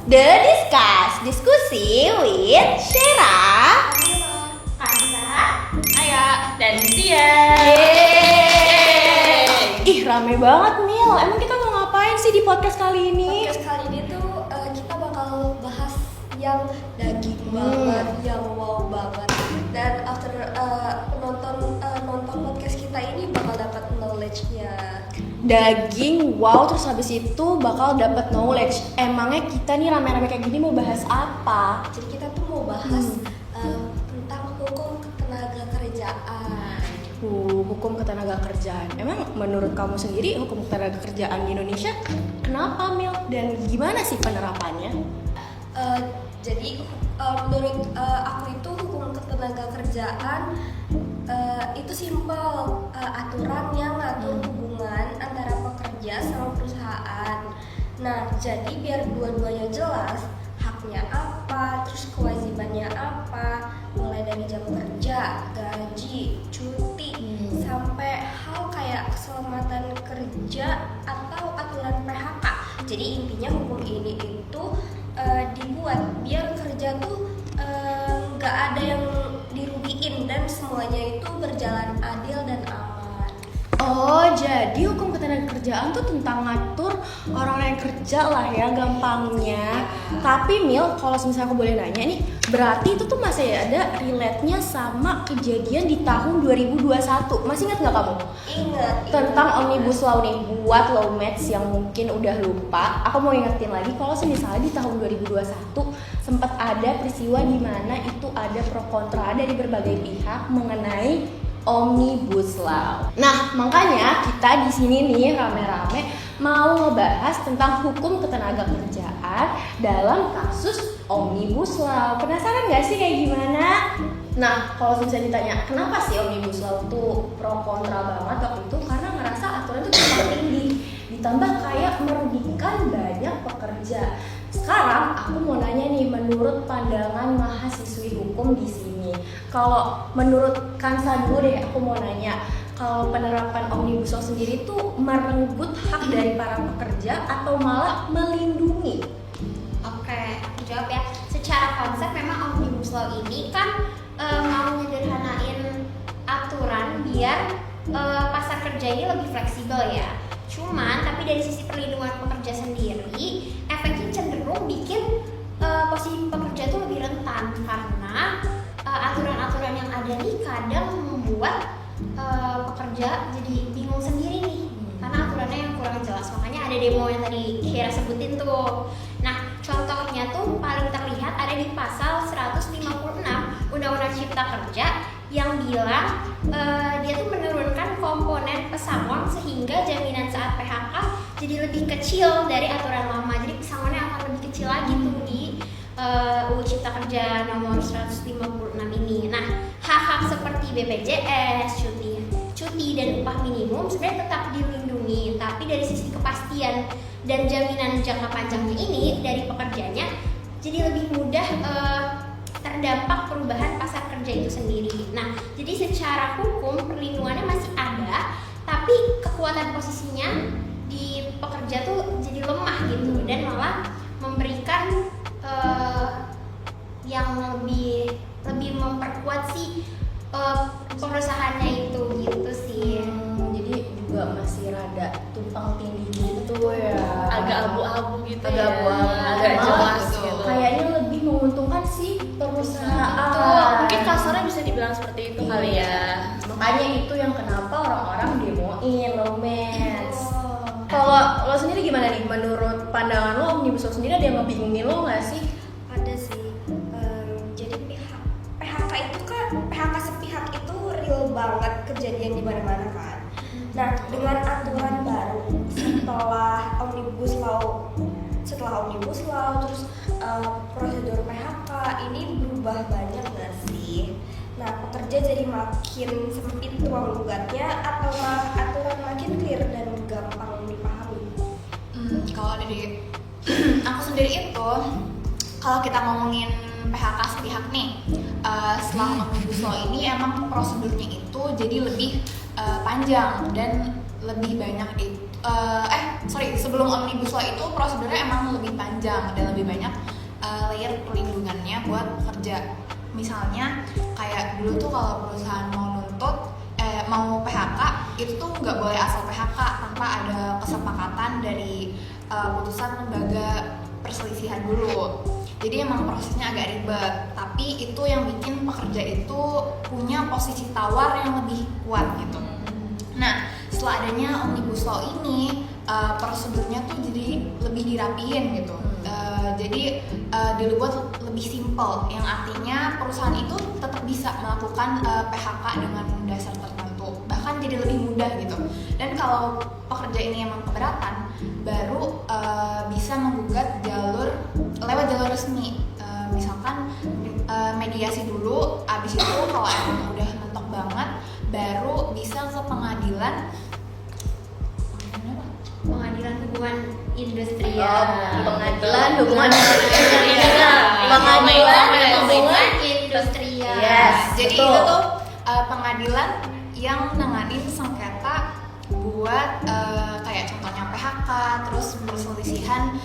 The Discuss, diskusi with Shera, Kansa, Aya, dan Tia. Ih, rame banget Mil. Emang kita mau ngapain sih di podcast kali ini? Podcast kali ini tuh kita bakal bahas yang daging banget, yang wow banget. Dan after nonton podcast kita ini bakal dapat knowledge-nya. Daging, wow, terus habis itu bakal dapat knowledge. Emangnya kita nih rame-rame kayak gini mau bahas apa? Jadi kita tuh mau bahas tentang hukum ketenaga kerjaan. Hukum ketenaga kerjaan. Emang menurut kamu sendiri hukum ketenaga kerjaan di Indonesia kenapa Mil? Dan gimana sih penerapannya? Jadi menurut aku itu hukum ketenaga kerjaan itu simpel, aturan yang ngatur hubungan antara pekerja sama perusahaan. Nah, jadi biar dua-duanya jelas haknya apa, terus kewajibannya apa, mulai dari jam kerja, gaji, cuti, sampai hal kayak keselamatan kerja atau aturan PHK. Jadi intinya hukum ini itu dibuat biar kerja tuh nggak ada yang dirugiin dan semuanya itu berjalan adil dan aman. Oh, jadi hukum ketenaga kerjaan tuh tentang ngatur orang yang kerja lah ya gampangnya. Tapi Mil, kalau misalnya aku boleh nanya nih, berarti itu tuh masih ada relate-nya sama kejadian di tahun 2021. Masih ingat nggak kamu? Ingat. Tentang Omnibus Law nih, buat lawmates yang mungkin udah lupa, aku mau ingetin lagi kalau misalnya di tahun 2021 sempat ada peristiwa di mana itu ada pro kontra dari berbagai pihak mengenai Omnibus Law. Nah, makanya kita di sini nih rame-rame mau ngebahas tentang hukum ketenaga kerjaan dalam kasus Omnibus Law. Penasaran nggak sih kayak gimana? Nah, kalau misalnya ditanya kenapa sih Omnibus Law tuh pro kontra banget waktu itu, karena ngerasa aturan itu terlalu tinggi, ditambah kayak merugikan banyak pekerja. Sekarang aku mau nanya nih, menurut pandangan mahasiswi hukum di sini, kalau menurut Kansa dulu deh, aku mau nanya, kalau penerapan Omnibus Law sendiri tuh merenggut hak dari para pekerja atau malah melindungi? Oke, aku jawab ya. Secara konsep memang Omnibus Law ini kan mau menyederhanain aturan biar pasar kerja ini lebih fleksibel ya. Cuman, tapi dari sisi perlindungan pekerja sendiri, efeknya cenderung bikin posisi pekerja itu lebih rentan karena aturan-aturan yang ada nih kadang membuat pekerja jadi bingung sendiri nih karena aturannya yang kurang jelas. Makanya ada demo yang tadi Kira sebutin tuh. Nah, contohnya tuh paling terlihat ada di pasal 156 Undang-Undang Cipta Kerja yang bilang dia tuh menurunkan komponen pesangon sehingga jaminan saat PHK jadi lebih kecil dari aturan lama. Jadi pesangonnya akan lebih kecil lagi tuh di UU Cipta Kerja nomor 156 ini. Nah, hak-hak seperti BPJS, cuti dan upah minimum sebenarnya tetap dilindungi, tapi dari sisi kepastian dan jaminan jangka panjangnya ini dari pekerjanya jadi lebih mudah terdampak perubahan pasar kerja itu sendiri. Nah, jadi secara hukum perlindungannya masih ada, tapi kekuatan posisinya di pekerja tuh jadi lemah gitu dan malah memberikan yang lebih memperkuat si perusahaannya itu gitu sih. Jadi juga masih rada tumpang tindih gitu ya. Agak abu-abu gitu. Agak abu-abu, agak jelas gitu. Kayaknya lebih menguntungkan si perusahaan. Mungkin kasarnya bisa dibilang seperti itu kali ya. Makanya itu yang kenapa orang-orang demoin lawmates. Kalau lo sendiri gimana nih? Menurut pandangan lo Omnibus Law sendiri ada yang ngebingungin lo nggak sih? Ada sih. Jadi PHK itu kan PHK sepihak itu real banget kejadian di mana-mana kan. Nah, dengan aturan baru setelah Omnibus Law terus prosedur PHK ini berubah banyak nggak sih? Nah, pekerja jadi makin sempit ruang gugatnya atau malah aturan makin clear dan gampang dipahami? Kalau dari aku sendiri itu, kalau kita ngomongin PHK sepihak nih, setelah Omnibus Law ini emang prosedurnya itu jadi lebih panjang dan lebih banyak sebelum Omnibus Law itu prosedurnya emang lebih panjang dan lebih banyak layer perlindungannya buat pekerja. Misalnya kayak dulu tuh kalau perusahaan mau nuntut mau PHK itu tuh nggak boleh asal PHK tanpa ada kesepakatan dari putusan lembaga perselisihan dulu. Jadi emang prosesnya agak ribet, tapi itu yang bikin pekerja itu punya posisi tawar yang lebih kuat gitu. Nah, setelah adanya Omnibus Law ini, prosedurnya tuh jadi lebih dirapihin gitu. Jadi dibuat lebih simple, yang artinya perusahaan itu tetap bisa melakukan PHK dengan dasar tertentu, bahkan jadi lebih mudah gitu. Dan kalau pekerja ini emang keberatan, baru bisa menggugat lewat jalur resmi. Misalkan mediasi dulu, abis itu kalau emang udah mentok banget, baru bisa ke pengadilan hubungan industrial. Pengadilan hubungan hubungan industrial. Yes, jadi betul. itu tuh pengadilan yang nanganin sengketa buat kayak contohnya PHK, terus perselisihan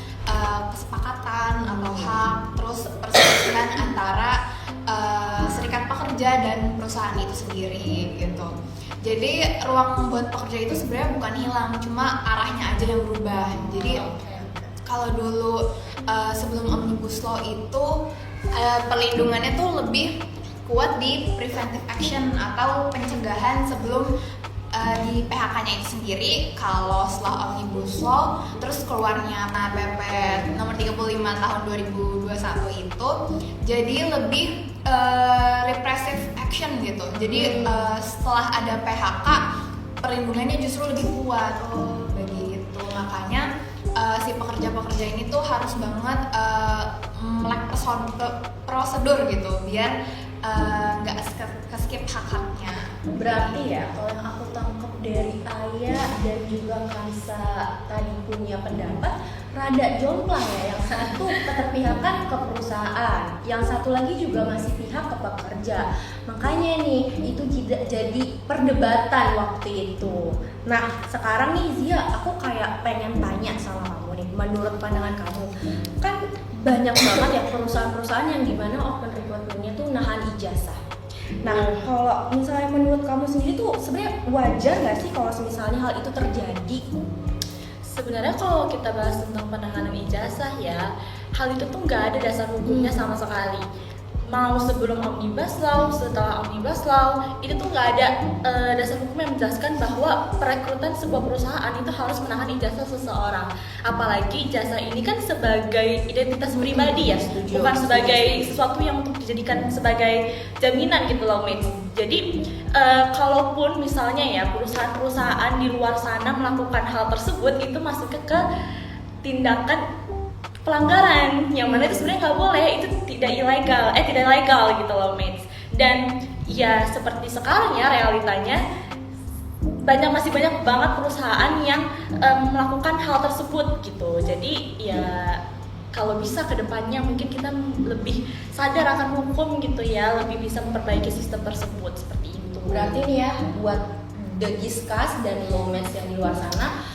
kesepakatan atau hak, terus perselisihan antara serikat pekerja dan perusahaan itu sendiri gitu. Jadi ruang buat pekerja itu sebenarnya bukan hilang, cuma arahnya aja yang berubah. Jadi kalau dulu sebelum Omnibus Law itu perlindungannya tuh lebih kuat di preventive action atau pencegahan sebelum di PHK-nya itu sendiri. Kalau setelah Omnibus Law terus keluarnya PP nomor 35 tahun 2021 itu jadi lebih repressive action gitu. Jadi setelah ada PHK perlindungannya justru lebih kuat begitu. Makanya si pekerja-pekerja ini tuh harus banget melek prosedur gitu biar nggak skip hak-haknya. Berarti ya kalau yang aku tangkap dari Aya dan juga Kansa tadi punya pendapat rada jomplang ya, yang satu keterpihakan ke perusahaan, yang satu lagi juga masih pihak ke pekerja. Makanya nih itu jadi perdebatan waktu itu. Nah sekarang nih Zia, aku kayak pengen tanya sama kamu nih, menurut pandangan kamu kan banyak banget ya perusahaan-perusahaan yang dimana open recruitment-nya tuh nahan ijazah. Nah, kalau misalnya menurut kamu sendiri tuh sebenarnya wajar nggak sih kalau misalnya hal itu terjadi? Sebenarnya kalau kita bahas tentang penahanan ijazah ya, hal itu tuh nggak ada dasar hukumnya sama sekali. Mau sebelum Omnibus Law, setelah Omnibus Law, itu tuh nggak ada dasar hukum yang menjelaskan bahwa perekrutan sebuah perusahaan itu harus menahan ijazah seseorang. Apalagi ijazah ini kan sebagai identitas pribadi ya, bukan sebagai sesuatu yang untuk dijadikan sebagai jaminan gitu loh, Mitch. Jadi kalaupun misalnya ya perusahaan-perusahaan di luar sana melakukan hal tersebut, itu masuk ke tindakan pelanggaran yang mana itu sebenarnya nggak boleh, itu tidak legal gitu loh, mates. Dan ya seperti sekarang ya realitanya masih banyak banget perusahaan yang melakukan hal tersebut gitu. Jadi ya kalau bisa kedepannya mungkin kita lebih sadar akan hukum gitu ya, lebih bisa memperbaiki sistem tersebut seperti itu. Berarti nih ya buat the Giskas dan Lowmates yang di luar sana,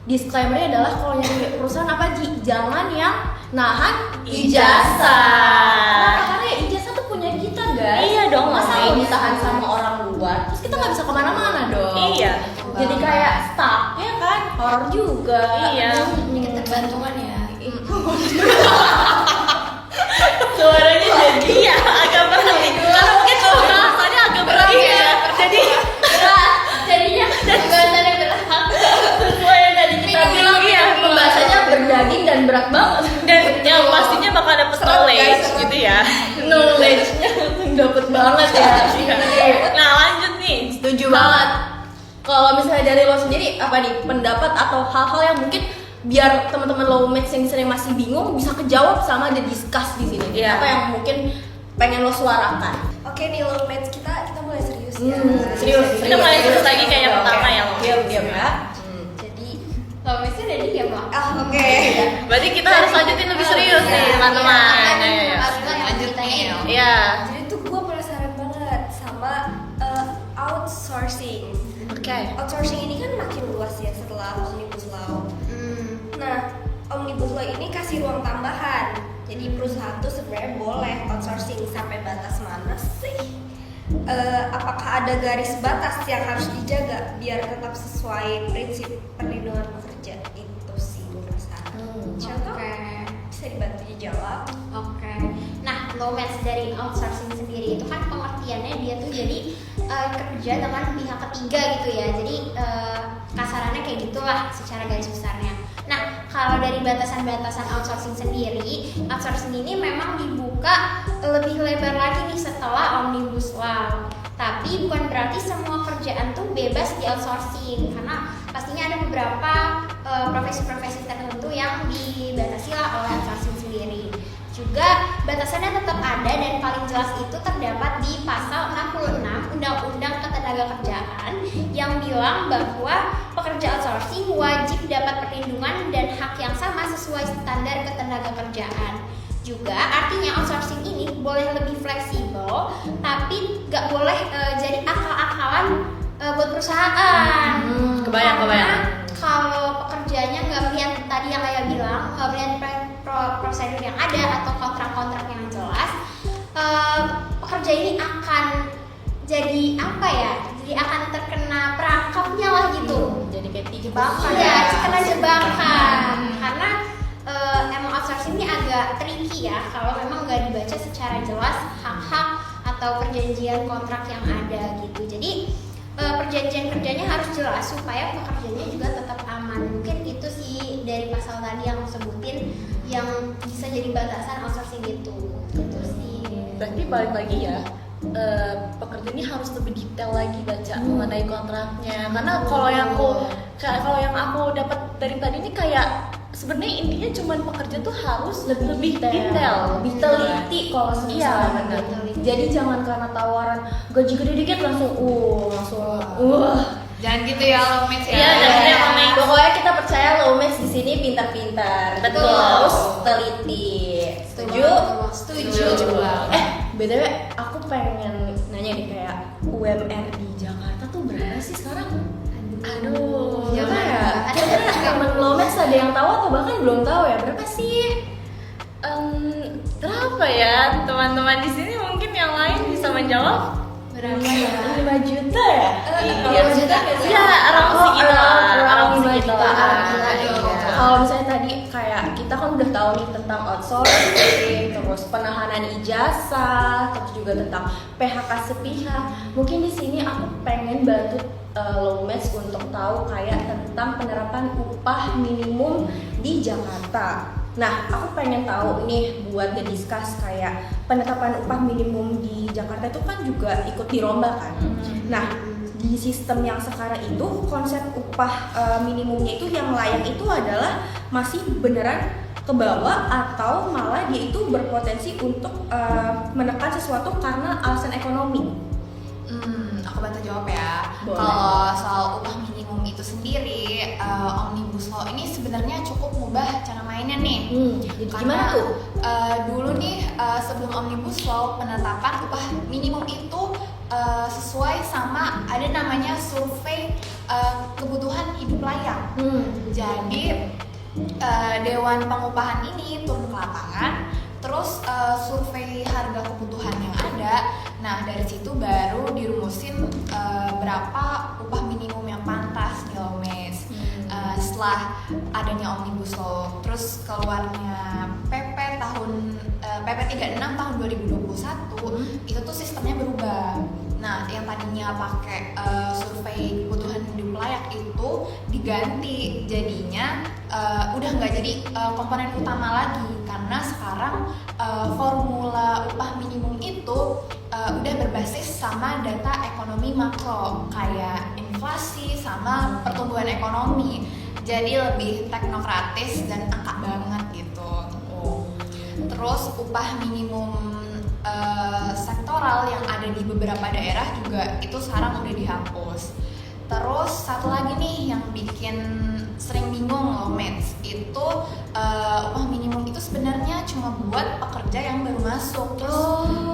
disclaimer-nya adalah kalau nyari perusahaan apa jangan yang nahan ijazah. Karena ijazah tuh punya kita guys. Iya dong. Masa mau ditahan sama orang luar, terus kita nggak bisa kemana-mana dong. Iya. Jadi kayak stuck ya kan, horor juga. Iya. Ketergantungan ya. Suaranya jadi ya agak berat nih. Karena mungkin bahasannya agak berat ya. Jadi Jadinya bahasannya berat. sesuai yang tadi kita bilang ya, Pembahasannya berdaging dan berat banget. dan yang pastinya bakal dapet knowledge gitu ya. Knowledge-nya langsung dapet banget ya. Nah lanjut nih. Setuju banget. Kalau misalnya dari lo sendiri apa nih pendapat atau hal-hal yang mungkin biar teman-teman Lowmates yang sering masih bingung bisa kejawab sama the discuss di sini. Iya. Apa yang mungkin pengen lo suarakan? Oke nih Lowmates, kita mulai serius ya. Serius. Kita mulai terus lagi kayak yang pertama ya lo. Diam ya. Jadi Lowmates udah diam loh. oke. Berarti kita harus lanjutin lebih serius nih teman-teman. Harus lanjut nih. Iya. Jadi tuh gue penasaran banget sama outsourcing. Oke. Outsourcing ini kan makin luas ya setelah Omnibus Law. Nah, Omnibus Law ini kasih ruang tambahan. Jadi perusahaan tuh sebenarnya boleh outsourcing sampai batas mana sih? Apakah ada garis batas yang harus dijaga biar tetap sesuai prinsip perlindungan pekerja? Itu sih menurut saya. Contoh bisa dibantu dijawab. Oke. Nah, nomads dari outsourcing sendiri itu kan pengertiannya dia tuh jadi kerja dengan pihak ketiga gitu ya. Jadi kasarannya kayak gitulah secara garis besarnya. Nah, kalau dari batasan-batasan outsourcing sendiri, outsourcing ini memang dibuka lebih lebar lagi nih setelah Omnibus Law. Tapi bukan berarti semua kerjaan tuh bebas di outsourcing, karena pastinya ada beberapa profesi-profesi tertentu yang dibatasi lah oleh outsourcing sendiri. Juga batasannya tetap ada dan paling jelas itu terdapat di pasal 66 Undang-Undang Ketenagakerjaan yang bilang bahwa pekerja outsourcing wajib dapat perlindungan dan hak yang sama sesuai standar ketenagakerjaan. Juga artinya outsourcing ini boleh lebih fleksibel, tapi nggak boleh jadi akal-akalan buat perusahaan. Kebayang. Kalau pekerjaannya nggak melihat tadi yang kayak bilang, nggak melihat prosedur yang ada atau kontrak-kontrak yang jelas, pekerja ini akan jadi apa ya? Jadi akan terkena perangkapnya lah gitu. Jadi kayak jebakan. Iya, kena jebakan. Karena emang outsourcing ini agak tricky ya kalau memang nggak dibaca secara jelas hak-hak atau perjanjian kontrak yang ada gitu. Jadi perjanjian kerjanya harus jelas supaya pekerjanya juga tetap aman. Mungkin itu sih dari pasal tadi yang aku sebutin yang bisa jadi batasan outsourcing gitu. Itu sih. Berarti balik lagi ya, pekerja ini harus lebih detail lagi baca mengenai kontraknya. Karena kalau yang aku dapat dari tadi ini kayak sebenarnya intinya cuman pekerja tuh harus lebih detail, lebih teliti kalau Iya, misalnya. benar. Jadi jangan karena tawaran gaji gede dikit langsung Jangan gitu ya Lomits ya. Iya, jangan gitu ya, Lomits. Pokoknya kita percaya Lomits di sini pintar-pintar. Betul. Harus teliti. Setuju? Setuju. BTW aku pengen nanya nih kayak UMR di Jakarta tuh berapa sih sekarang? Aduh, berapa ya? Ada Temen Lomits ada yang tahu atau bahkan belum tahu ya berapa sih? Berapa ya teman-teman di sini mungkin yang lain bisa menjawab? Berapa? 5 juta ya? Iya, iya, around segitu lah, around 5 segitu jutaan. lah. Iya. Kalau misalnya tadi kayak kita kan udah tahu nih tentang outsourcing, terus penahanan ijazah, terus juga tentang PHK sepihak. Mungkin di sini aku pengen bantu Lomits untuk tahu kayak tentang penerapan upah minimum di Jakarta. Nah, aku pengen tahu nih buat discuss kayak penetapan upah minimum di Jakarta itu kan juga ikut dirombak kan. Nah, di sistem yang sekarang itu konsep upah minimumnya itu yang layak itu adalah masih beneran ke bawah atau malah dia itu berpotensi untuk menekan sesuatu karena alasan ekonomi. Aku bantu jawab ya. Boleh. Kalau soal upah minimum itu sendiri, Omnibus Law ini sebenarnya cukup mengubah cara mainnya nih. Jadi Karena, gimana tuh? Dulu nih sebelum Omnibus Law penetapan upah minimum itu sesuai sama ada namanya survei kebutuhan hidup layak. Jadi Dewan Pengupahan ini turun ke lapangan, terus survei harga kebutuhan yang ada. Nah dari situ baru dirumusin berapa upah minimum yang pantas di Lomits. Setelah adanya Omnibus Law, terus keluarnya PP 36 tahun 2021, itu tuh sistemnya berubah. Nah, yang tadinya pakai survei kebutuhan hidup layak itu diganti jadinya udah nggak jadi komponen utama lagi karena sekarang formula upah minimum itu udah berbasis sama data ekonomi makro kayak inflasi sama pertumbuhan ekonomi. Jadi lebih teknokratis dan angka banget gitu. Terus upah minimum sektoral yang ada di beberapa daerah juga itu sekarang udah dihapus. Terus satu lagi nih yang bikin sering bingung Lomits itu upah minimum itu sebenarnya cuma buat pekerja yang baru masuk, terus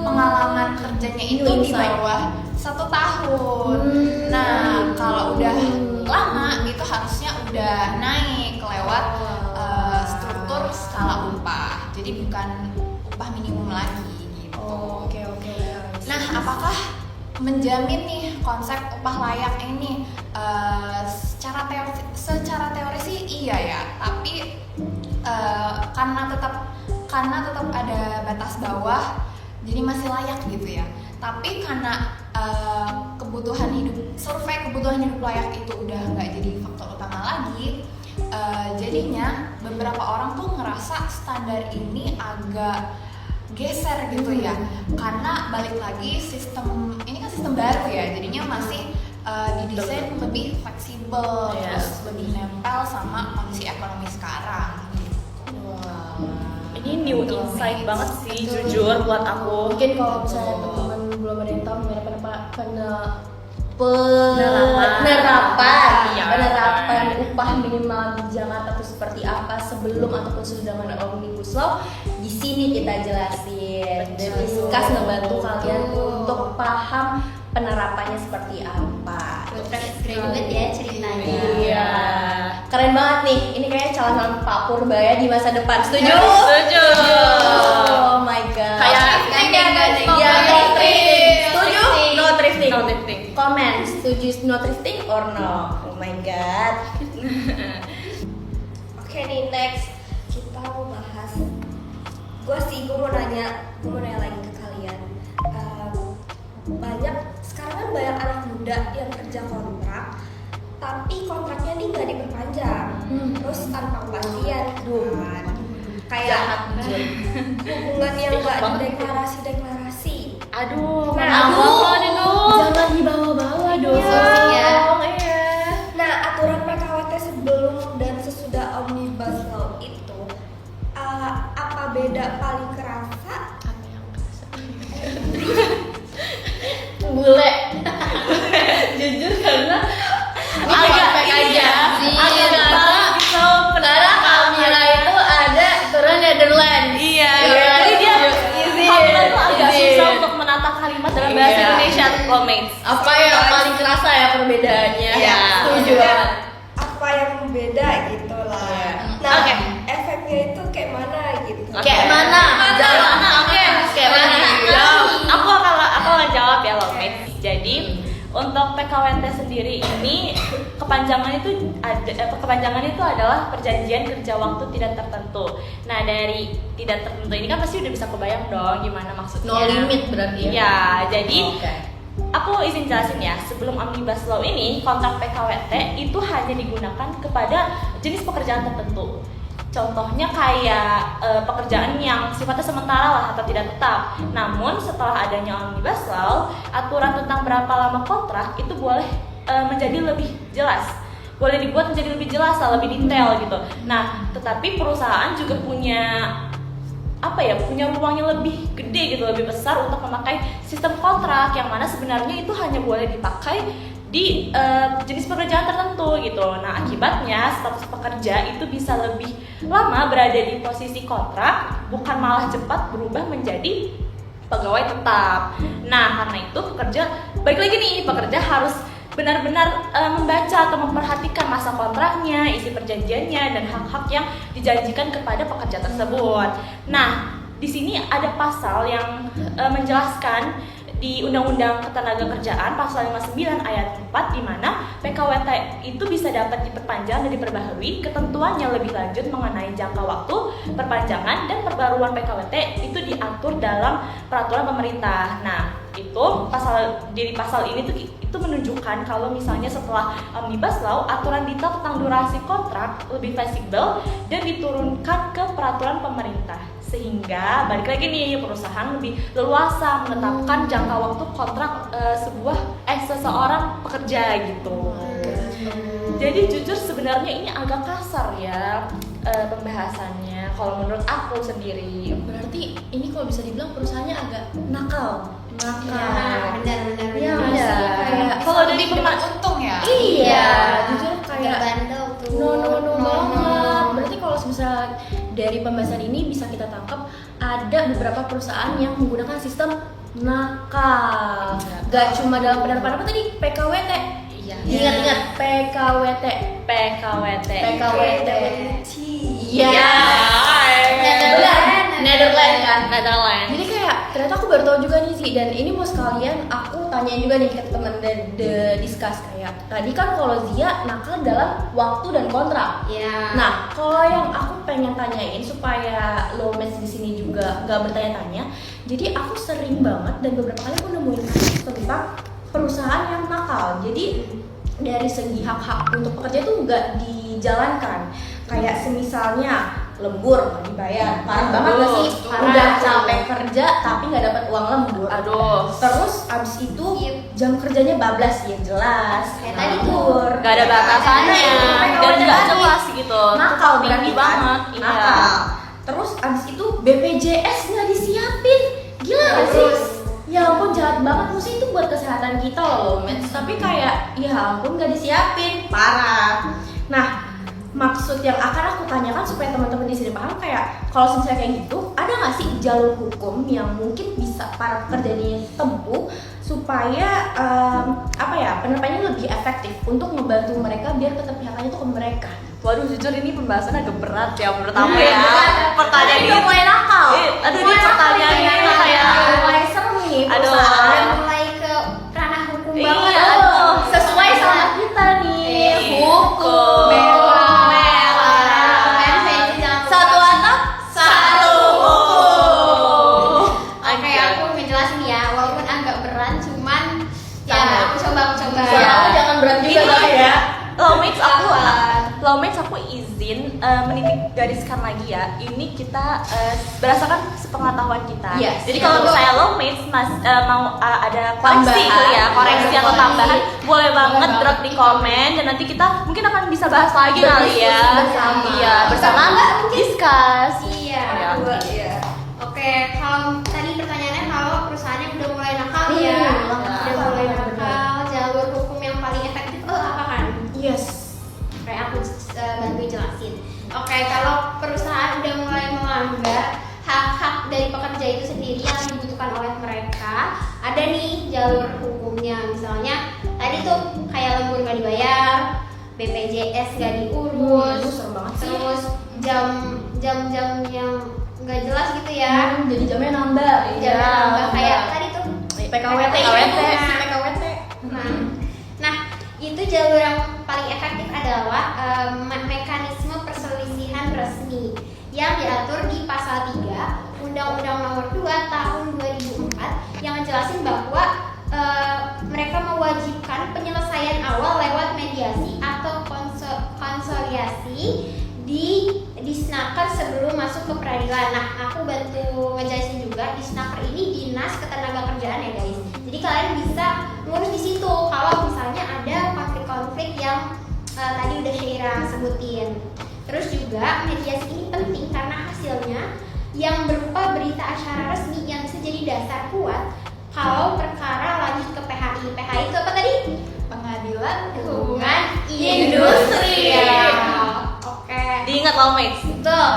pengalaman kerjanya itu di bawah 1 tahun. Nah Kalau udah lama itu harusnya udah naik lewat struktur skala upah. Jadi bukan upah minimum lagi gitu. Oke. Nah, apakah menjamin nih konsep upah layak ini secara teori sih iya ya, tapi karena tetap ada batas bawah, jadi masih layak gitu ya. Tapi karena survei kebutuhan hidup layak itu udah nggak jadi faktor utama lagi, jadinya beberapa orang tuh ngerasa standar ini agak geser gitu ya, karena balik lagi ini kan sistem baru ya, jadinya masih didesain lebih fleksibel, terus lebih nempel sama kondisi ekonomi sekarang. Ini new insight banget sih, jujur buat aku. Mungkin kalau misalnya teman-teman belum ada yang tahu gimana penerapan upah minimal di Jakarta itu seperti apa sebelum ataupun sudah dengan Omnibus Law, di sini kita jelasin dan discuss ngebantu kalian untuk paham penerapannya seperti apa. Fresh graduate ya ceritanya. Iya, keren banget nih. Ini kayaknya calon Pak Purbaya di masa depan. Setuju? Setuju. Oh my god. Kayak Ya, no thrifting. Setuju? No thrifting. No thrifting. Comment, setuju no thrifting or no? Oh my god. Oke nih, next kita mau bahas. Gue mau nanya lagi ke kalian. Sekarang kan banyak anak muda yang kerja kontrak, tapi kontraknya nih nggak diperpanjang, terus tanpa kepastian, kan? Kayak hubungan yang nggak deklarasi. Aduh, Jangan dibawa-bawa dong. Iya. Nah, aturan PKWT sebelum dan sesudah Omnibus Law itu apa beda paling kerasa? Bule. Jujur karena agak aja. Karena Kamila itu ada aturan Netherlands. Iya. Jadi dia Kamila tuh agak susah untuk menata kalimat dalam bahasa Indonesia, Lomates. Apa yang paling kerasa ya perbedaannya? Iya. Setuju. Apa yang beda gitu lah. Iya. Nah, Oke. efeknya itu kayak mana gitu? Kayak mana? Jawab. Oke. Kayak mana? Aku akan jawab ya, Lomates. Jadi untuk PKWT sendiri ini kepanjangan itu adalah perjanjian kerja waktu tidak tertentu. Nah, dari tidak tertentu ini kan pasti udah bisa kebayang dong gimana maksudnya. No limit berarti ya? Ya, jadi Oke. aku izin jelasin ya, sebelum Omnibus Law ini kontrak PKWT itu hanya digunakan kepada jenis pekerjaan tertentu. Contohnya kayak pekerjaan yang sifatnya sementara lah atau tidak tetap. Namun setelah adanya Omnibus Law, aturan tentang berapa lama kontrak itu boleh menjadi lebih jelas. Boleh dibuat menjadi lebih jelas, lebih detail gitu. Nah, tetapi perusahaan juga punya ruang yang lebih gede gitu, lebih besar untuk memakai sistem kontrak yang mana sebenarnya itu hanya boleh dipakai di jenis pekerjaan tertentu gitu. Nah, akibatnya status pekerja itu bisa lebih lama berada di posisi kontrak, bukan malah cepat berubah menjadi pegawai tetap. Nah, karena itu pekerja harus benar-benar membaca atau memperhatikan masa kontraknya, isi perjanjiannya, dan hak-hak yang dijanjikan kepada pekerja tersebut. Nah, di sini ada pasal yang menjelaskan di Undang-Undang Ketenagakerjaan pasal 59 ayat 4 di mana PKWT itu bisa dapat diperpanjang dan diperbaharui. Ketentuannya lebih lanjut mengenai jangka waktu perpanjangan dan perbaruan PKWT itu diatur dalam peraturan pemerintah. Nah, itu pasal ini tuh itu menunjukkan kalau misalnya setelah Omnibus Law, aturan detail tentang durasi kontrak lebih fleksibel dan diturunkan ke peraturan pemerintah, sehingga balik lagi nih perusahaan lebih leluasa menetapkan jangka waktu kontrak seseorang pekerja gitu. Jadi jujur sebenarnya ini agak kasar ya pembahasannya kalau menurut aku sendiri. Berarti ini kalau bisa dibilang perusahaannya agak nakal. Benar. Iya, kayak Kalau dari untung ya. iya, jujur Agak kayak bandel tuh. no banget. Berarti kalau misalnya dari pembahasan ini bisa kita tangkap ada beberapa perusahaan yang menggunakan sistem nakal. Gak cuma dalam penerapan apa tadi PKWT. Iya. Ingat-ingat PKWT. PKWT. PKWT. Iya. Iya. Netherlands kan. Netherlands. Jadi kayak ternyata aku baru tahu juga nih sih, dan ini mau sekalian aku tanyain juga nih ke teman the discuss kayak tadi kan kalau Zia nakal dalam waktu dan kontrak. Ya. Nah, kalau yang aku pengen tanyain supaya lo match di sini juga nggak bertanya-tanya, jadi aku sering banget dan beberapa kali aku nemuin kasus tentang perusahaan yang nakal. Jadi dari segi hak-hak untuk pekerja itu nggak dijalankan. Kayak semisalnya lembur nggak dibayar, parah banget nggak sih? Parah. Udah capek kerja tapi nggak dapat uang lembur. Aduh. Terus abis itu Iya. jam kerjanya bablas ya jelas. Kayak tadi tuh. Nganggur. Gak ada batasannya Iya. dan gak jelas gitu. Nakal Tinggi berarti banget. kan? Nakal. Terus abis itu BPJS nggak disiapin, gila gak sih? Ya ampun jahat banget, mesti itu buat kesehatan kita loh mens. Tapi kayak ya ampun nggak disiapin, parah. Nah maksud yang akan aku tanyakan supaya teman-teman di sini paham kayak kalau misalnya kayak gitu, ada nggak sih jalur hukum yang mungkin bisa para pekerja ini tempuh supaya apa ya penerapannya lebih efektif untuk membantu mereka biar keterpihakannya itu ke mereka. Waduh, jujur ini pembahasan agak berat ya menurut aku Iya, ya. berat. Pertanyaan Ini ini udah mulai nakal. Aduh, ini pertanyaannya kayak udah mulai serem nih Aduh. perusahaan. Udah mulai ke ranah hukum Iya, banget. aduh. Sesuai sama kita nih. Iya. Hukum. Merah. Satu atap, satu hukum. Oke, aku ngejelasin ya, walaupun agak berat, cuman ya Sangat. aku coba. Ya, aku jangan berat juga Ini lah ya. Lawmates aku izin menitik gariskan lagi ya. Ini kita berdasarkan sepengetahuan kita. Yes. Jadi kalau misalnya lawmates mau ada koreksi Tambahan. itu ya, koreksi atau Boleh. tambahan, boleh banget banget. drop di komen dan nanti kita mungkin akan bisa bahas lagi kali Berdiskusi ya. bersama. Iya, bersama discuss. Iya. Ya. Oke, kalau tadi pertanyaannya kalau perusahaannya udah mulai nakal Iya, ya, nakal. udah mulai nakal, jalur hukum yang paling efektif itu apa kan? Yes. Kayak aku bantu jelasin. Oke, kalau perusahaan udah mulai melanggar hak-hak dari pekerja itu sendiri yang dibutuhkan oleh mereka, ada nih jalur hukumnya. Misalnya tadi tuh kayak lembur nggak dibayar, BPJS nggak diurus, Aduh, serem banget sih. terus jam-jam yang nggak jelas gitu ya. Jadi jamnya nambah. Jamnya nambah kayak tadi tuh PKWT. PKWT. Si PKWT. Nah, itu jalur yang paling efektif adalah mekanisme perselisihan resmi yang diatur di pasal 3 Undang-Undang Nomor 2 Tahun 2004 yang ngejelasin bahwa mereka mewajibkan penyelesaian awal lewat mediasi atau konsiliasi disnaker sebelum masuk ke peradilan. Nah, aku bantu ngejelasin juga disnaker ini dinas ketenagakerjaan ya guys. Jadi kalian bisa ngurus di situ kalau misalnya ada konflik-konflik yang tadi udah Syaira sebutin. Terus juga mediasi ini penting karena hasilnya yang berupa berita acara resmi yang bisa jadi dasar kuat kalau perkara lanjut ke PHI. PHI itu apa tadi? Pengadilan Hubungan Industri. Oke. Diingat lawmates. Betul.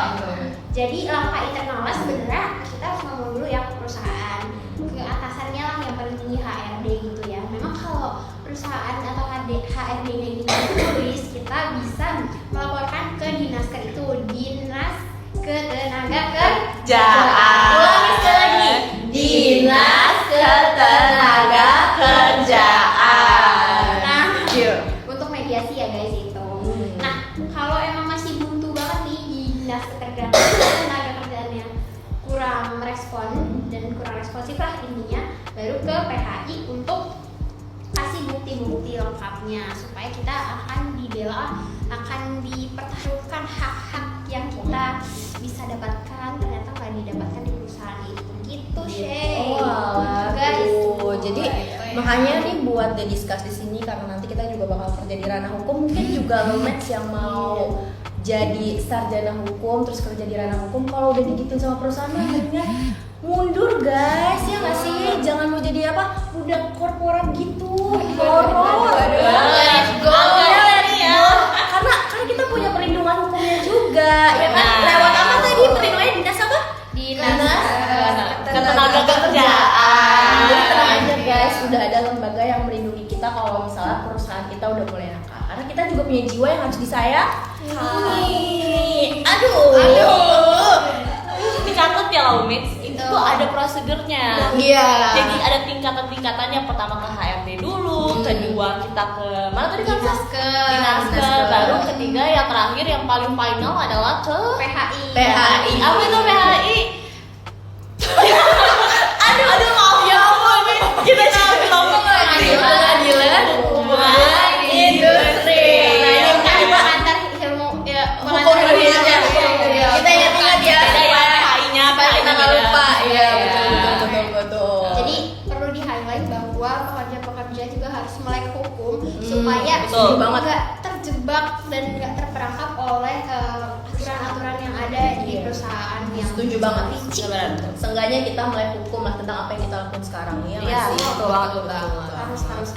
Jadi langkah internalnya sebenarnya kita harus ngomong dulu ya ke perusahaan, ke atasannya lah yang paling tinggi HRD gitu ya. Memang kalau perusahaan atau HRD-nya ini tulis, kita bisa melaporkan ke Dinasker itu, Dinas Ketenagakerjaan. Ulangi sekali lagi. Dinas Ketenagakerjaan. Nah, Iya. untuk mediasi ya guys itu. Nah, kalau emang masih buntu banget nih di Dinas Ketenagakerjaannya kurang merespon dan kurang responsif lah intinya, baru ke PHI untuk kasih bukti-bukti lengkapnya supaya kita akan dibela, akan dipertaruhkan hak-hak yang kita bisa dapatkan ternyata nggak didapatkan di perusahaan itu gitu Shay. Oh, guys. Jadi makanya nih buat the discuss di sini karena nanti kita juga bakal kerja di ranah hukum, mungkin juga lo match yang mau jadi sarjana hukum terus kerja di ranah hukum, kalau udah digituin sama perusahaan akhirnya mundur guys, ya nggak sih? Jangan mau jadi apa budak korporat gitu, horor. Let's go. Karena kita punya perlindungan hukumnya juga, ya kan? Nah. Lewat apa tadi perlindungannya dinas apa? Dinas Ketenagakerjaan. Jadi tenang aja guys, udah ada lembaga yang melindungi kita kalau misalnya perusahaan kita peristiwa yang harus disayangi. Dicatat ya Laumits, itu tuh ada prosedurnya. Iya. Jadi ada tingkatan-tingkatannya. Pertama ke HRD dulu, kedua kita ke mana tadi kan? Dinaske. Baru ketiga yang terakhir yang paling final adalah ke PHI. PHI. Apa itu PHI? aduh maaf ya ampun. Kita cuma ngomong Pengadilan Hubungan Industri. Nah, ini kan pengantar ilmu ya, Hukum Indonesia. Iya. Kita ingat-ingat ya. PHI-nya, Kita nggak lupa. Iya, Iya. betul. Jadi perlu di-highlight bahwa pekerja-pekerja juga harus melek hukum supaya betul banget. nggak terjebak dan nggak terperangkap oleh aturan-aturan yang ada di perusahaan yang Setuju banget. licik. Seenggaknya kita mulai hukum lah tentang apa yang kita lakukan sekarang ya. nggak Iya, sih? betul banget. Harus.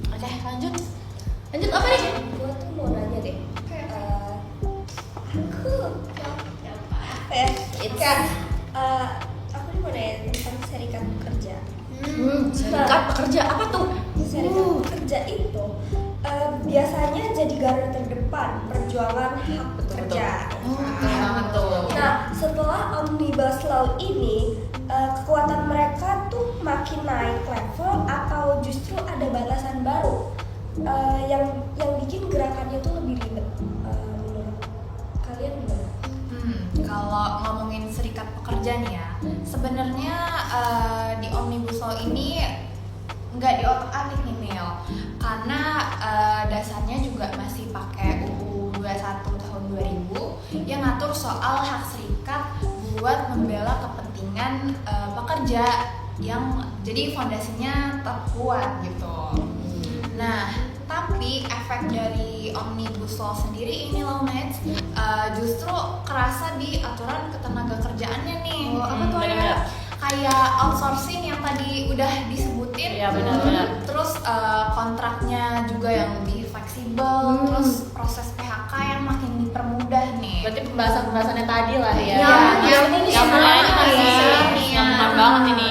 Oke, lanjut. Lanjut apa nih? Gue tuh mau nanya deh. Aku apa ya? Aku nih mau nanya tentang serikat pekerja. Serikat pekerja apa tuh? Serikat pekerja itu biasanya jadi garda terdepan perjuangan hak pekerja. Nah, setelah Omnibus Law ini, kekuatan mereka tuh makin naik level atau justru ada batasan baru yang bikin gerakannya tuh lebih ribet. Menurut kalian gimana? Kalau ngomongin serikat pekerja nih ya, sebenarnya di Omnibus Law ini nggak diotak-atik nih Mil, karena dasarnya juga masih pakai UU 21 tahun 2000 yang ngatur soal hak serikat buat membela kepentingan pekerja yang jadi fondasinya terkuat gitu. Nah, tapi efek dari Omnibus Law sendiri ini Laumits justru kerasa di aturan ketenaga kerjaannya nih. Apa tuh ya? Benar-benar. Kayak outsourcing yang tadi udah disebutin. Iya, benar-benar. Terus kontraknya juga yang lebih fleksibel, terus proses PHK yang makin dipermudah nih. Berarti pembahasan-pembahasannya tadi lah ya. Yang ini yang semua lain masih nih, nyaman banget ini.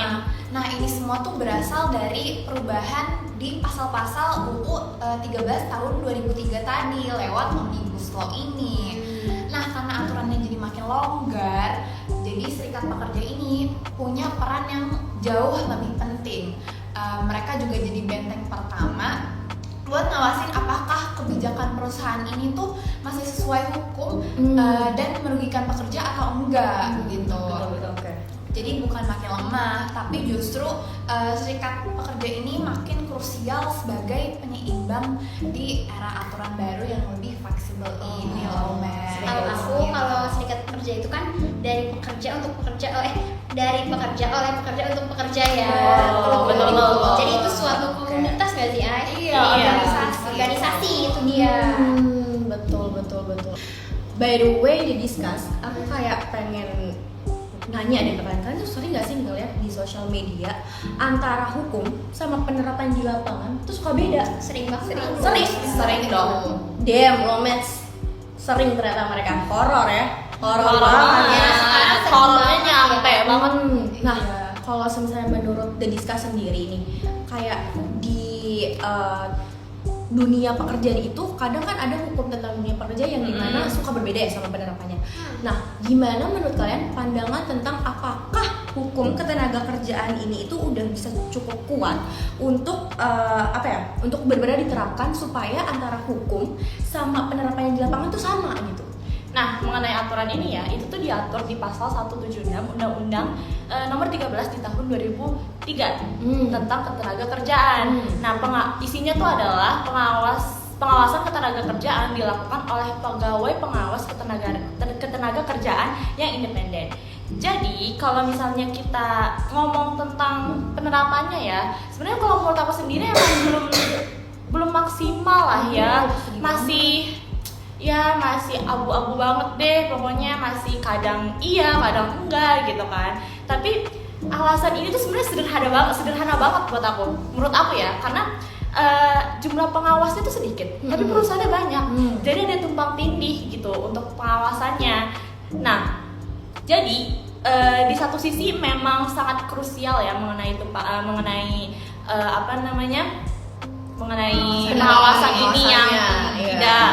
Nah, ini semua tuh berasal dari perubahan di pasal-pasal UU 13 tahun 2003 tadi lewat Omnibus Law ini. Nah, karena aturannya jadi makin longgar, jadi serikat pekerja ini punya peran yang jauh lebih penting. Mereka juga jadi benteng pertama buat ngawasin apakah kebijakan perusahaan ini tuh masih sesuai hukum dan merugikan pekerja atau enggak gitu. Betul, oke. Jadi bukan makin lemah, tapi justru serikat pekerja ini makin krusial sebagai penyeimbang di era aturan baru yang lebih fleksibel ini loh, Mer. Kalau serikat pekerja itu kan dari pekerja untuk pekerja dari pekerja oleh pekerja untuk pekerja ya. Oh, betul. Jadi itu suatu komunitas nggak sih, Ay? Iya, organisasi itu dia. Betul. By the way, di discuss, aku kayak pengen nanya deh ke kalian tuh sering nggak sih ngeliat di sosial media antara hukum sama penerapan di lapangan tuh suka beda? Sering banget. Sering dong. Damn, Laumits. Sering ternyata mereka horor ya. Horor banget. Ya, sekarang sering Horornya banget nyampe ya. banget. Nah, kalau misalnya menurut The Discuss sendiri nih, kayak di dunia pekerjaan itu kadang kan ada hukum tentang dunia pekerja yang dimana suka berbeda ya sama penerapannya. Nah, gimana menurut kalian pandangan tentang apakah hukum ketenaga kerjaan ini itu udah bisa cukup kuat untuk untuk benar-benar diterapkan supaya antara hukum sama penerapannya di lapangan tuh sama gitu? Nah, mengenai aturan ini ya, itu tuh diatur di pasal 176 Undang-Undang nomor 13 di tahun 2003 tentang ketenaga kerjaan. Nah, isinya tuh adalah pengawasan ketenaga kerjaan dilakukan oleh pegawai pengawas ketenaga kerjaan yang independen. Jadi, kalau misalnya kita ngomong tentang penerapannya ya, sebenarnya kalau menurut aku sendiri emang belum maksimal lah ya. Masih abu-abu banget deh, pokoknya masih kadang iya, kadang enggak gitu kan. Tapi alasan ini tuh sebenarnya sederhana banget buat aku, menurut aku ya, karena jumlah pengawasnya tuh sedikit, tapi perusahaannya banyak, jadi ada tumpang tindih gitu untuk pengawasannya. Nah, jadi di satu sisi memang sangat krusial ya mengenai pengawasan ini yang tidak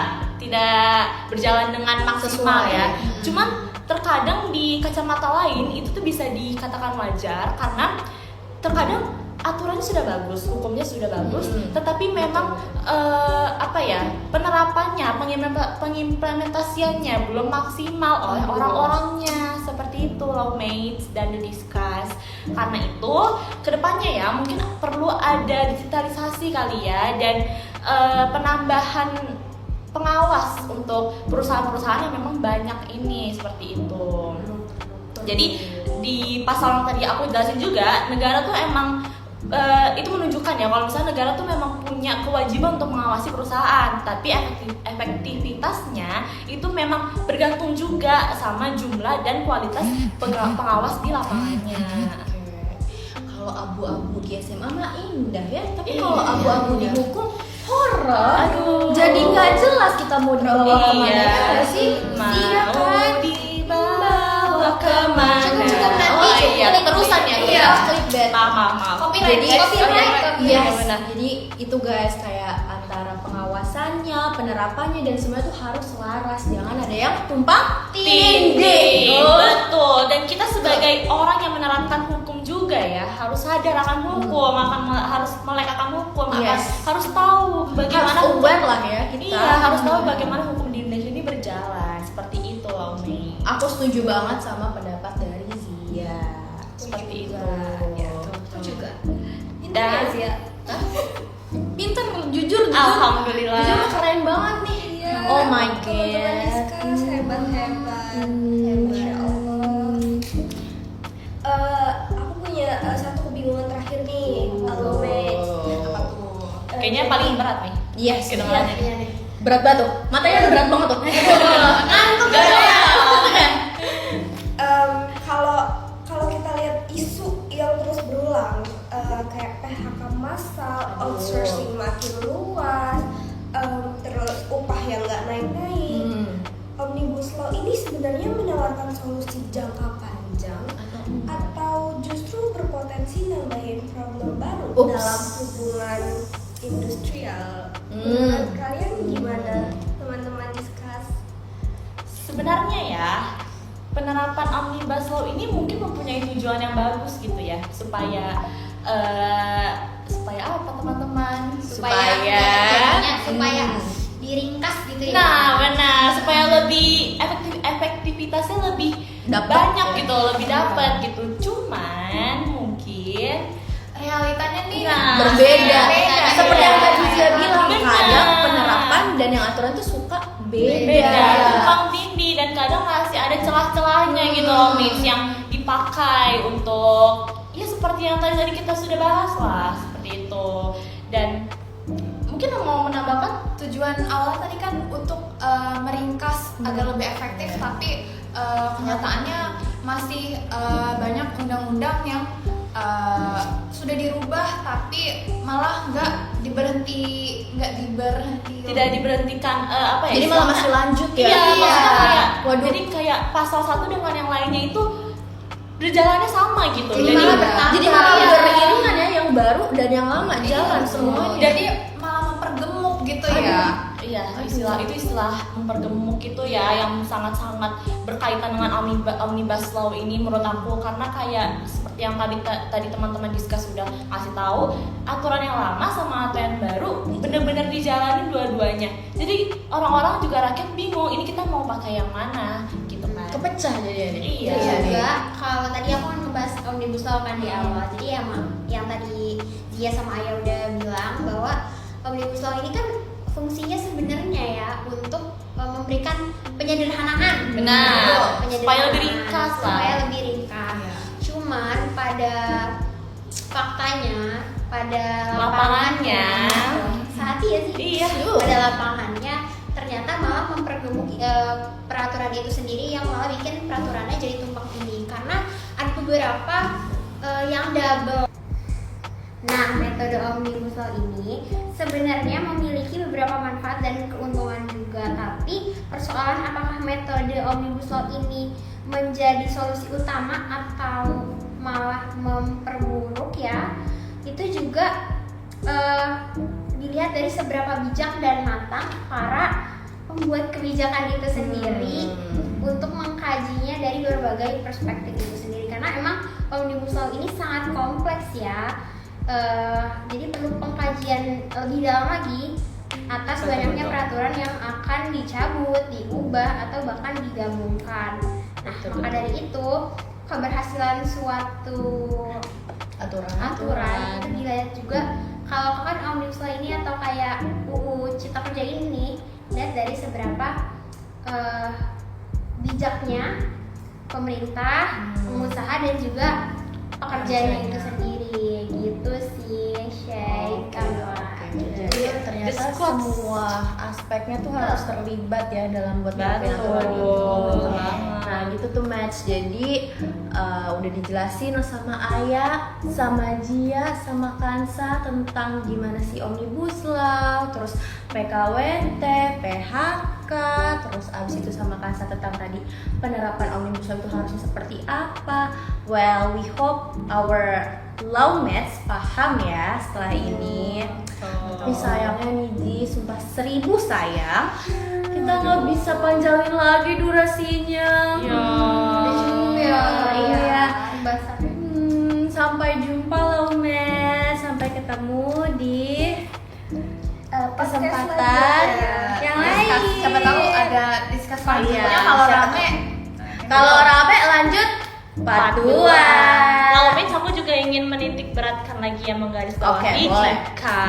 berjalan dengan maksimal Sesuai. ya. Cuman terkadang di kacamata lain itu tuh bisa dikatakan wajar karena terkadang aturannya sudah bagus, hukumnya sudah bagus, tetapi memang penerapannya, pengimplementasiannya belum maksimal oleh orang-orangnya, seperti itu lawmates dan the discuss. Karena itu kedepannya ya mungkin perlu ada digitalisasi kali ya, dan penambahan pengawas untuk perusahaan-perusahaan yang memang banyak ini, seperti itu. Jadi di pasal yang tadi aku jelasin juga, negara tuh emang itu menunjukkan ya kalau misalnya negara tuh memang punya kewajiban untuk mengawasi perusahaan, tapi efektivitasnya itu memang bergantung juga sama jumlah dan kualitas pengawas di lapangannya. Kalau abu-abu di SMA mah indah ya, tapi kalau abu-abu di hukum horor. Aduh. Jadi nggak jelas kita mau dibawa kemana Iya. ya nggak sih? Iya kan? Dibawa kemana? Cukup nanti, Oh iya, cukup terusan ya. Iya, clickbait. Maaf. Copyright, Jadi guys. yes, benar. jadi itu guys kayak antara pengawasannya, penerapannya dan semua itu harus selaras. Jangan ada yang tumpang tindih. Betul. Dan kita sebagai orang yang menerapkan hukum juga ya harus sadar akan hukum, harus melek akan hukum, Yes. harus tahu bagaimana Harus aware lah ya kita. Iya, harus tahu bagaimana hukum di Indonesia ini berjalan. Seperti itu loh, Mei. Aku setuju banget sama pendapat dari Zia. Seperti itu. Ya. Aku juga. Dan Pinter, jujur. alhamdulillah. Jujur keren banget nih. Iya, Oh my teman-teman god. discuss hebat. Masya Allah. Aku punya satu kebingungan terakhir nih, Always. Apa tuh? Kayaknya paling berat nih. Yes. Kedengarannya. Iya deh. Berat banget tuh. Matanya udah berat banget tuh. Ngantuk Gak ya. Kalau kita lihat isu yang terus berulang, kayak PHK massal, outsourcing makin luas, terus upah yang nggak naik-naik. Omnibus Law ini sebenarnya menawarkan solusi jangka panjang atau justru berpotensi nambahin problem baru Ups. dalam hubungan industrial. Hmm. Menurut kalian gimana, teman-teman discuss? Sebenarnya ya, penerapan Omnibus Law ini mungkin mempunyai tujuan yang bagus gitu ya, supaya apa teman-teman? supaya diringkas gitu ya. Nah, benar, supaya lebih efektivitasnya lebih Dapat. banyak gitu, lebih dapat gitu. Cuman mungkin Realitanya nih Berbeda. Seperti yang tadi Iya. Zia bilang, Benar. kadang penerapan dan yang aturan tuh suka beda. beda, tumpang tindih, dan kadang masih ada celah-celahnya gitu loh, Miss, yang dipakai untuk ya seperti yang tadi kita sudah bahas lah, seperti itu. Dan mungkin mau menambahkan tujuan awalnya tadi kan untuk meringkas agar lebih efektif, tapi kenyataannya masih banyak undang-undang yang sudah dirubah tapi malah nggak diberhenti tidak diberhentikan apa ya? Jadi malah masih lanjut ya. Iya, maksudnya kayak Waduh. jadi kayak pasal satu dengan yang lainnya itu berjalannya sama gitu. Jadi malah bertambah. Jadi malah Iya. beriringan ya, yang baru dan yang lama jalan semuanya. jadi malah mempergemuk gitu ya. Iya, istilah mempergemuk itu ya yang sangat-sangat berkaitan dengan Omnibus Law ini menurut aku, karena kayak seperti yang tadi teman-teman discuss sudah kasih tahu, aturan yang lama sama aturan yang baru bener-bener dijalanin dua-duanya. Jadi orang-orang juga rakyat bingung, ini kita mau pakai yang mana gitu kan. Kepecah jadi Iya. Terus juga kalau tadi aku kan ngebahas Omnibus Law kan di awal, jadi emang yang tadi dia sama Ayah udah bilang bahwa Omnibus Law ini kan fungsinya sebenarnya ya untuk memberikan penyederhanaan. Benar. Penyederhanaan. Supaya lebih ringkas lah. Supaya lebih ringkas. Iya. Cuman pada faktanya, pada Lapangannya. saat iya sih. Iya. Pada lapangannya ternyata malah mempergemuk peraturan itu sendiri, yang malah bikin peraturannya jadi tumpang tindih karena ada beberapa yang double. Nah, metode Omnibus Law ini sebenarnya memiliki beberapa manfaat dan keuntungan juga, tapi persoalan apakah metode Omnibus Law ini menjadi solusi utama atau malah memperburuk ya, itu juga dilihat dari seberapa bijak dan matang para pembuat kebijakan itu sendiri untuk mengkajinya dari berbagai perspektif itu sendiri, karena emang Omnibus Law ini sangat kompleks ya. Jadi perlu pengkajian lebih dalam lagi atas banyaknya peraturan yang akan dicabut, diubah, atau bahkan digabungkan. Nah, maka dari itu keberhasilan suatu aturan itu dilihat juga kalau kan Omnibus Law ini atau kayak UU Cipta Kerja ini lihat dari seberapa bijaknya pemerintah, pengusaha, dan juga pekerjanya itu sendiri gitu sih, Shay. Jadi ternyata semua aspeknya tuh harus terlibat ya dalam buat aturan itu. Betul. Nah gitu tuh match. Jadi udah dijelasin sama Aya, sama Jia, sama Kansa tentang gimana sih Omnibus Law, terus PKWT, PHK, terus abis itu sama Kansa tentang tadi penerapan Omnibus Law itu harusnya seperti apa. Well, we hope our lawmates paham ya setelah ini. Tapi sayangnya nih Ji, sumpah 1000 sayang, kita nggak bisa panjangin lagi durasinya. Udah cukup ya. Iya. Pembahasannya. Sampai jumpa lawmates, sampai ketemu di kesempatan yang lain. Siapa tahu ada diskus selanjutnya. Iya, Kalau siapa rame, Kalau rame lanjut part 2. Lawmates, aku juga ingin menitik beratkan lagi yang menggarisbawahi Oke, boleh. jika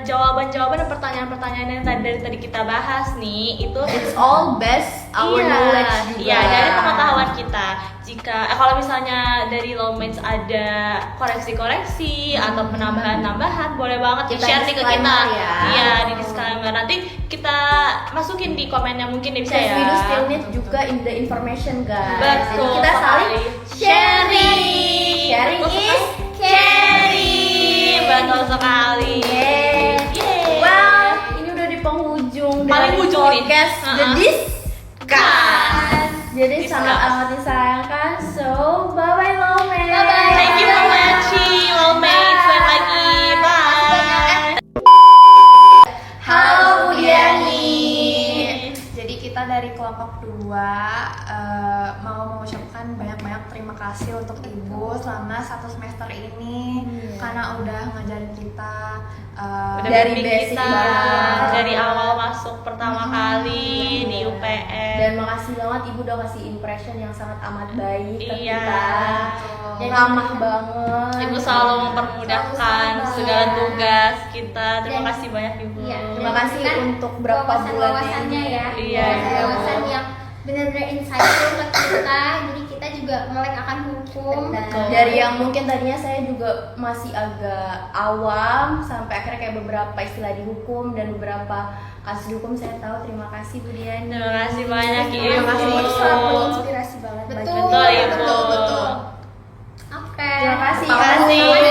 jawaban-jawaban dan pertanyaan-pertanyaan yang dari tadi kita bahas nih itu It's all based our knowledge juga. Iya, dari pengetahuan kita. Jika kalau misalnya dari Lawmates ada koreksi-koreksi atau penambahan-tambahan, boleh banget Kita di-share nih ke kita. disclaimer ya. Iya, di disclaimer. Nanti kita masukin di komennya mungkin bisa Because ya. we do still need juga in the information guys. Betul Jadi kita saling sekali. sharing. Sharing Betul is caring. Betul sekali. Yeay. Yeay. Well, ini udah di penghujung Paling dari ujung nih. podcast The Discuss. Jadi Discuss. sangat amat disayangkan. So, bye-bye Lawmates. Bye-bye. Thank you for watching Lawmates. Selamat lagi. Bye. Halo Bu Diani. jadi kita dari kelompok 2 mau mengucapkan banyak-banyak terima kasih untuk Ibu selama 1 semester ini karena udah ngajarin kita Udah Dari bimbing basic kita banget. dari awal masuk pertama kali di UPN. Dan makasih banget Ibu udah kasih impression yang sangat amat baik ke Iya. kita. Yang Dan ramah banget. Ibu selalu mempermudahkan Selalu segala sabar. tugas kita. Terima Dan- kasih banyak Ibu. Iya, Terima dan kasih kan untuk berapa bulan wawasan-wawasannya ini. ya. Iya. Wawasan yang benar-benar insightful ke kita. Jadi kita juga melek akan hukum. Benar. Dari yang mungkin tadinya saya juga masih agak awam sampai akhirnya kayak beberapa istilah di hukum dan beberapa kasus di hukum saya tahu. Terima kasih Bu Diani. Terima kasih banyak Ibu. Terima kasih Itu sangat menginspirasi banget. Betul. bagi Betul Ibu. Betul. Oke. Terima kasih. Terima kasih.